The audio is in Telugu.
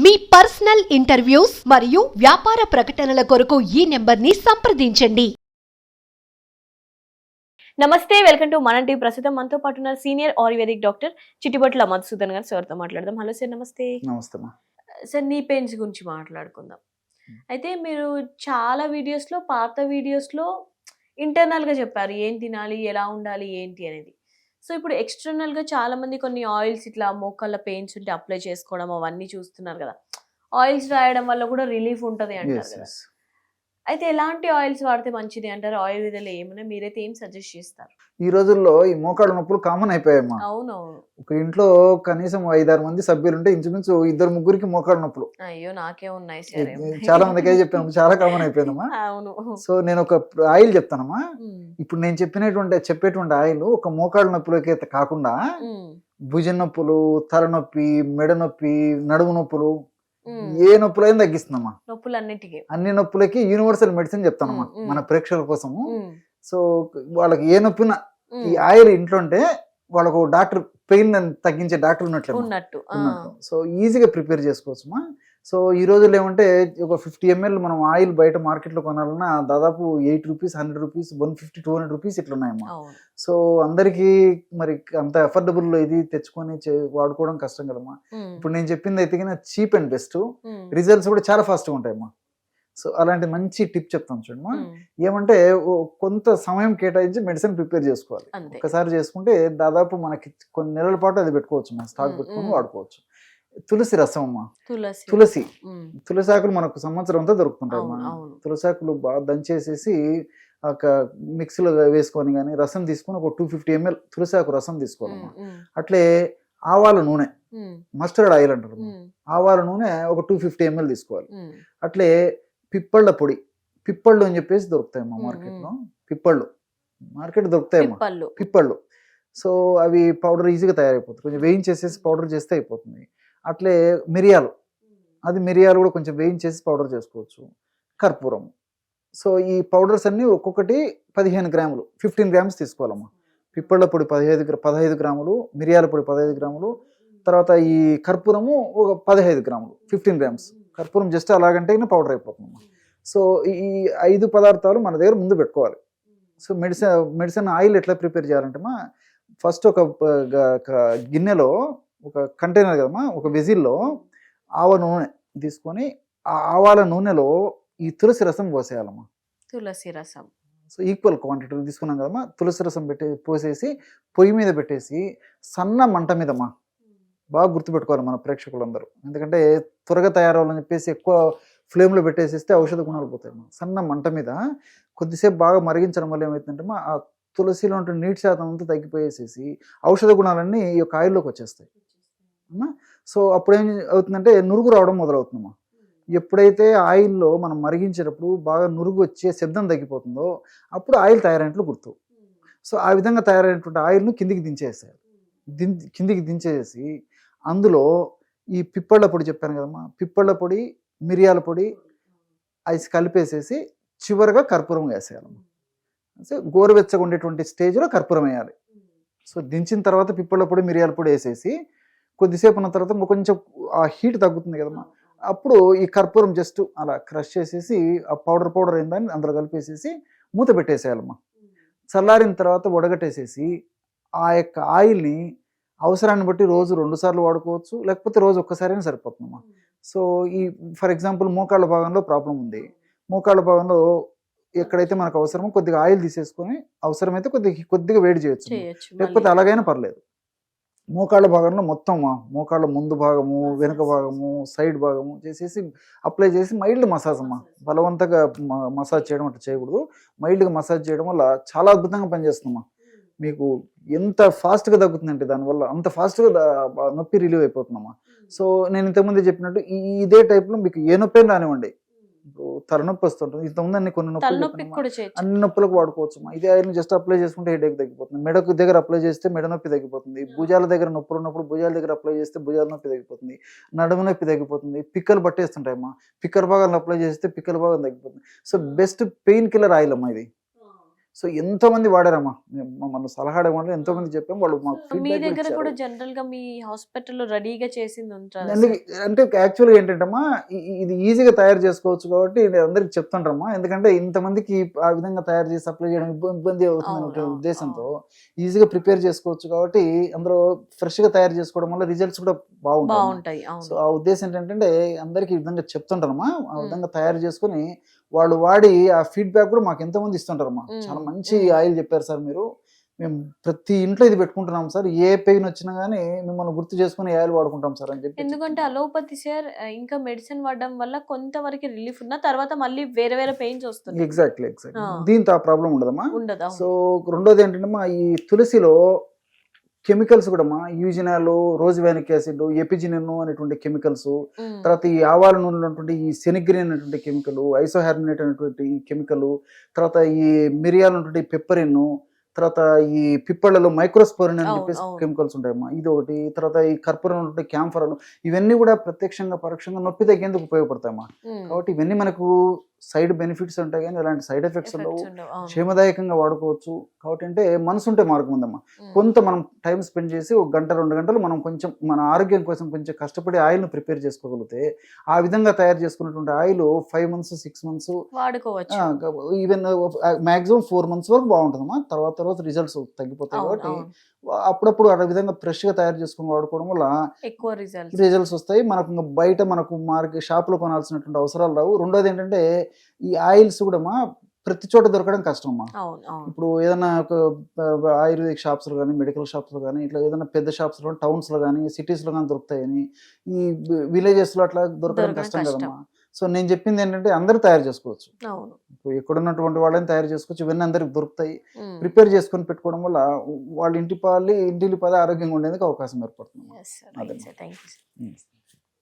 మీ పర్సనల్ ఇంటర్వ్యూస్ మరియు వ్యాపార ప్రకటనల కొరకు ఈ నెంబర్ని సంప్రదించండి. నమస్తే, వెల్కమ్ టు మన టీవీ. ప్రస్తుతం మనతో పాటు ఉన్న senior ayurvedic doctor Chittibotla Madhusudan గారు. సార్తో మాట్లాడదాం. హలో సార్, నమస్తే. నమస్తే మా. సార్, నీ పెయిన్స్ గురించి మాట్లాడుకుందాం. అయితే మీరు చాలా వీడియోస్లో, పాత వీడియోస్లో ఇంటర్నల్గా చెప్పారు ఏం తినాలి, ఎలా ఉండాలి, ఏంటి అనేది. సో ఇప్పుడు ఎక్స్టర్నల్గా చాలా మంది కొన్ని ఆయిల్స్ ఇట్లా మోకాళ్ళ పెయిన్స్ ఉంటే అప్లై చేసుకోవడం అవన్నీ చూస్తున్నారు కదా. ఆయిల్స్ రాయడం వల్ల కూడా రిలీఫ్ ఉంటుంది అంటారు కదా. అయితే ఎలాంటి ఆయిల్స్ వాడితే మంచిది అంటారు? ఆయుర్వేదంలో ఏమైనా మీరైతే ఏం సజెస్ట్ చేస్తారు? ఈ రోజుల్లో ఈ మోకాళ్ళ నొప్పులు కామన్ అయిపోయాయమ్మా. అవునవును. ఒక ఇంట్లో కనీసం 5-6 మంది సభ్యులు ఉంటే ఇంచుమించు 2-3 మోకాళ్ళ నొప్పులు. అయ్యో, నాకే ఉన్నాయి సార్. చాలా మందికి చెప్పాను, చాలా కామన్ అయిపోయిందమ్మా. అవును. సో నేను ఒక ఆయిల్ చెప్తానమ్మా. ఇప్పుడు నేను చెప్పేటువంటి ఆయిల్ ఒక మోకాళ్ళ నొప్పులకి కాకుండా భుజం నొప్పులు, తలనొప్పి, మెడ నొప్పి, నడుము నొప్పులు, ఏ నొప్పులైనా తగ్గిస్తుందమ్మా. నొప్పులన్నిటికీ, అన్ని నొప్పులకి యూనివర్సల్ మెడిసిన్ చెప్తానమ్మా మన ప్రేక్షకుల కోసము. సో వాళ్ళకి ఏ నొప్పినా ఈ ఆయిల్ ఇంట్లో ఉంటే వాళ్ళకు డాక్టర్, పెయిన్ తగ్గించే డాక్టర్ ఉన్నట్టు. సో ఈజీగా ప్రిపేర్ చేసుకోవచ్చుమా. సో ఈ రోజుల్లో ఏమంటే ఒక 50 ml మనం ఆయిల్ బయట మార్కెట్లో కొనాలన్నా దాదాపు 8 రూపీస్, 100 రూపీస్, 150, 200 రూపీస్ ఇట్లా ఉన్నాయమ్మా. సో అందరికీ మరి అంత అఫోర్డబుల్ ఇది తెచ్చుకొని వాడుకోవడం కష్టం కదమ్మా. ఇప్పుడు నేను చెప్పింది అయితే చీప్ అండ్ బెస్ట్, రిజల్ట్స్ కూడా చాలా ఫాస్ట్గా ఉంటాయమ్మా. సో అలాంటి మంచి టిప్ చెప్తాను చూడమ్మా. ఏమంటే కొంత సమయం కేటాయించి మెడిసిన్ ప్రిపేర్ చేసుకోవాలి. ఒకసారి చేసుకుంటే దాదాపు మనకి కొన్ని నెలల పాటు అది పెట్టుకోవచ్చు, మనం స్టాక్ పెట్టుకుని వాడుకోవచ్చు. తులసి రసం అమ్మా. తులసి ఆకులు మనకు సంవత్సరం అంతా దొరుకుతుంటాయి అమ్మా. తులసి ఆకులు బాగా దంచేసేసి ఒక మిక్సీలో వేసుకొని కానీ రసం తీసుకొని ఒక 250 ml తులసి ఆకు రసం తీసుకోవాలమ్మా. అట్లే ఆవాల నూనె, మస్టర్డ్ ఆయిల్ అంటారు, ఆవాల నూనె ఒక 250 ml తీసుకోవాలి. అట్లే పిప్పళ్ళ పొడి, పిప్పళ్ళు అని చెప్పేసి దొరుకుతాయమ్మా మార్కెట్లో. మార్కెట్ దొరుకుతాయమ్మా పిప్పళ్ళు. సో అవి పౌడర్ ఈజీగా తయారైపోతుంది, కొంచెం వేయించేసేసి పౌడర్ చేస్తే అయిపోతుంది. అట్లే మిరియాలు కూడా కొంచెం వేయించేసి పౌడర్ చేసుకోవచ్చు. కర్పూరం. సో ఈ పౌడర్స్ అన్నీ ఒక్కొక్కటి 15 గ్రాములు, 15 గ్రామ్స్ తీసుకోవాలమ్మా. పిప్పళ్ళ పొడి 15 గ్రాములు, మిరియాల పొడి 15 గ్రాములు, తర్వాత ఈ కర్పూరము ఒక 15 గ్రాములు, 15 గ్రామ్స్. కర్పూరం జస్ట్ అలాగంటే పౌడర్ అయిపోతుందమ్మా. సో ఈ 5 పదార్థాలు మన దగ్గర ముందు పెట్టుకోవాలి. సో మెడిసిన్ ఆయిల్ ఎట్లా ప్రిపేర్ చేయాలంటే ఫస్ట్ ఒక గిన్నెలో, ఒక కంటైనర్ కదమ్మా, ఒక వెజిల్లో ఆవ నూనె తీసుకొని ఆ ఆవాల నూనెలో ఈ తులసి రసం పోసేయాలమ్మా. తులసి రసం. సో ఈక్వల్ క్వాంటిటీలు తీసుకున్నాం కదమ్మా. తులసి రసం పోసేసి పొయ్యి మీద పెట్టేసి సన్న మంట మీదమ్మా. బాగా గుర్తుపెట్టుకోవాలి మన ప్రేక్షకులందరూ, ఎందుకంటే త్వరగా తయారవ్వాలని చెప్పేసి ఎక్కువ ఫ్లేమ్లో పెట్టేసేస్తే ఔషధ గుణాలు పోతాయమ్మా. సన్న మంట మీద కొద్దిసేపు బాగా మరిగించడం వల్ల ఏమవుతుందంటే ఆ తులసిలో ఉంటే నీటి శాతం అంతా తగ్గిపోయేసేసి ఔషధ గుణాలన్నీ ఈ యొక్క ఆయిల్లోకి వచ్చేస్తాయి అమ్మా. సో అప్పుడు ఏం అవుతుందంటే నురుగు రావడం మొదలవుతుందమ్మా. ఎప్పుడైతే ఆయిల్లో మనం మరిగించేటప్పుడు బాగా నురుగు వచ్చే శబ్దం తగ్గిపోతుందో అప్పుడు ఆయిల్ తయారైనట్లు గుర్తు. సో ఆ విధంగా తయారైనటువంటి ఆయిల్ను కిందికి దించేసి అందులో ఈ పిప్పళ్ళ పొడి చెప్పాను కదమ్మా, పిప్పళ్ళ పొడి, మిరియాల పొడి ఐస్ కలిపేసేసి చివరిగా కర్పూరం వేసేయాలమ్మా. సో గోరువెచ్చగా ఉండేటువంటి స్టేజ్లో కర్పూరం వేయాలి. సో దించిన తర్వాత పిప్పళ్ళ పొడి, మిరియాల పొడి వేసేసి కొద్దిసేపు ఉన్న తర్వాత కొంచెం ఆ హీట్ తగ్గుతుంది కదమ్మా, అప్పుడు ఈ కర్పూరం జస్ట్ అలా క్రష్ చేసేసి ఆ పౌడర్ అయిందని అందులో కలిపేసేసి మూత పెట్టేసేయాలమ్మా. చల్లారిన తర్వాత వడగట్టేసేసి ఆ యొక్క ఆయిల్ని అవసరాన్ని బట్టి రోజు 2 సార్లు వాడుకోవచ్చు, లేకపోతే రోజు ఒక్కసారైనా సరిపోతుందమ్మా. సో ఈ ఫర్ ఎగ్జాంపుల్ మోకాళ్ళ భాగంలో ప్రాబ్లం ఉంది, మోకాళ్ళ భాగంలో ఎక్కడైతే మనకు అవసరమో కొద్దిగా ఆయిల్ తీసేసుకొని అవసరమైతే కొద్దిగా వేడి చేయొచ్చు, లేకపోతే అలాగైనా పర్లేదు. మోకాళ్ళ భాగంలో మొత్తం మోకాళ్ళ ముందు భాగము, వెనుక భాగము, సైడ్ భాగము చేసేసి అప్లై చేసి మైల్డ్ మసాజ్ అమ్మా. బలవంతంగా మసాజ్ చేయడం అట్లా చేయకూడదు. మైల్డ్గా మసాజ్ చేయడం వల్ల చాలా అద్భుతంగా పనిచేస్తుందమ్మా. మీకు ఎంత ఫాస్ట్గా తగ్గుతుందంటే దానివల్ల అంత ఫాస్ట్గా నొప్పి రిలీవ్ అయిపోతుందమ్మా. సో నేను ఇంతకుముందే చెప్పినట్టు ఇదే టైప్లో మీకు ఏ నొప్పి రానివ్వండి, తలనొప్పి వస్తుంటుంది, ఇంతకుముందు కొన్ని నొప్పులు అన్ని నొప్పులకు వాడుకోవచ్చు. ఇది ఆయిల్ని జస్ట్ అప్లై చేసుకుంటే హెడేక్ తగ్గిపోతుంది, మెడకు దగ్గర అప్లై చేస్తే మెడ నొప్పి తగ్గిపోతుంది, భుజాల దగ్గర నొప్పులు ఉన్నప్పుడు భుజాల దగ్గర అప్లై చేస్తే భుజాల నొప్పి తగ్గిపోతుంది, నడుము నొప్పి తగ్గిపోతుంది, పిక్కలు పట్టేస్తుంటాయమ్మా, పిక్కల భాగాలను అప్లై చేస్తే పిక్కల భాగం తగ్గిపోతుంది. So best pain killer oil అమ్మా ఇది. సో ఎంతో మంది వాడారమ్మా, మమ్మల్ని సలహా అడగడం ఎంతో మంది చెప్పాం, వాళ్ళు మాకు మీ feedback కూడా దగ్గర ఇచ్చారు. కూడా జనరల్ గా మీ హాస్పిటల్లో రెడీగా చేసింది ఉంటారు అంటే యాక్చువల్గా ఏంటంటమ్మా, ఇది ఈజీగా తయారు చేసుకోవచ్చు కాబట్టి నేను అందరికి చెప్తుంటారమ్మా, ఎందుకంటే ఇంతమందికి ఆ విధంగా తయారు చేసి సప్లై చేయడం ఇబ్బంది అవుతుంది అవును, అవును, ఉద్దేశంతో ఈజీగా ప్రిపేర్ చేసుకోవచ్చు కాబట్టి అందులో ఫ్రెష్ గా తయారు చేసుకోవడం వల్ల రిజల్ట్స్ కూడా బాగుంటాయి. బాగుంటాయి. సో అవును. ఆ ఉద్దేశం ఏంటంటే అందరికి ఈ విధంగా చెప్తుంటారమ్మా, ఆ విధంగా తయారు చేసుకుని వాళ్ళు వాడి ఆ ఫీడ్బ్యాక్ కూడా మాకు ఎంతమంది ఇస్తుంటారమ్మా, చాలా మంచి ఆయిల్ చెప్పారు సార్ మీరు, మేము ప్రతి ఇంట్లో ఇది పెట్టుకుంటున్నాం సార్, ఏ పెయిన్ వచ్చినా గానీ మిమ్మల్ని గుర్తు చేసుకుని ఆయిల్ వాడుకుంటాం సార్ అని చెప్పి. ఎందుకంటే అలోపతి సార్ ఇంకా మెడిసిన్ వాడడం వల్ల కొంతవరకు రిలీఫ్ ఉన్న తర్వాత మళ్ళీ వేరే వేరే పెయిన్స్ వస్తుంది. ఎగ్జాక్ట్లీ దీంతో ఆ ప్రాబ్లం ఉండదమ్మా. ఉండదు. సో రెండోది ఏంటంటే ఈ తులసిలో కెమికల్స్ కూడా యూజినాల్, రోజ్వానిక్ యాసిడ్, ఎపిజినిన్ అనేటువంటి కెమికల్స్, తర్వాత ఈ ఆవాల నూనెలో ఉన్నటువంటి ఈ సెనిగ్రిన్ అనేటువంటి కెమికల్, ఐసోహార్మినేట్ అనేటువంటి కెమికల్, తర్వాత ఈ మిరియాలు ఉన్నటువంటి పెప్పరిన్, తర్వాత ఈ పిప్పళ్ళలో మైక్రోస్పోరిన్ అని చెప్పేసి కెమికల్స్ ఉంటాయమ్మా, ఇది ఒకటి. తర్వాత ఈ కర్పూరం ఉన్నటువంటి క్యాంఫరల్, ఇవన్నీ కూడా ప్రత్యక్షంగా పరోక్షంగా నొప్పి తగ్గేందుకు ఉపయోగపడతాయమ్మా. కాబట్టి ఇవన్నీ మనకు సైడ్ బెనిఫిట్స్ ఉంటాయి కానీ ఎలాంటి సైడ్ ఎఫెక్ట్స్ ఉండవు, క్షేమదాయకంగా వాడుకోవచ్చు. కాబట్టి అంటే మనసు ఉంటే మార్గం ఉందమ్మా. కొంత మనం టైం స్పెండ్ చేసి 1 గంట 2 గంటలు మనం కొంచెం మన ఆరోగ్యం కోసం కొంచెం కష్టపడి ఆయిల్ను ప్రిపేర్ చేసుకోగలిగితే ఆ విధంగా తయారు చేసుకున్నటువంటి ఆయిల్ 5 months 6 months వాడుకోవచ్చు. ఈవెన్ మాక్సిమం 4 months వరకు బాగుంటుందమ్మా. తర్వాత రిజల్ట్స్ తగ్గిపోతాయి. కాబట్టి అప్పుడప్పుడు ఆ విధంగా ఫ్రెష్ గా తయారు చేసుకుని వాడుకోవడం వల్ల ఎక్కువ రిజల్ట్స్ వస్తాయి. మనకు బయట మనకు షాప్ లో కొనాల్సినటువంటి అవసరాలు రావు. రెండోది ఏంటంటే ఈ ఆయిల్స్ కూడా ప్రతి చోట దొరకడం కష్టం అమ్మా. ఇప్పుడు ఏదైనా ఒక ఆయుర్వేదిక్ షాప్స్ లో కానీ, మెడికల్ షాప్స్ లో కానీ, ఇట్లా ఏదైనా పెద్ద షాప్స్ లో, టౌన్స్ లో కానీ, సిటీస్ లో కానీ దొరుకుతాయని, ఈ విలేజెస్ లో అట్లా దొరకడం కష్టం కదమ్మా. సో నేను చెప్పింది ఏంటంటే అందరూ తయారు చేసుకోవచ్చు, ఎక్కడున్నటువంటి వాళ్ళని తయారు చేసుకోవచ్చు, ఇవన్నీ అందరికి దొరుకుతాయి. ప్రిపేర్ చేసుకొని పెట్టుకోవడం వల్ల వాళ్ళ ఇంటిల్లిపాది ఆరోగ్యంగా ఉండేందుకు అవకాశం ఏర్పడుతుంది. అదే.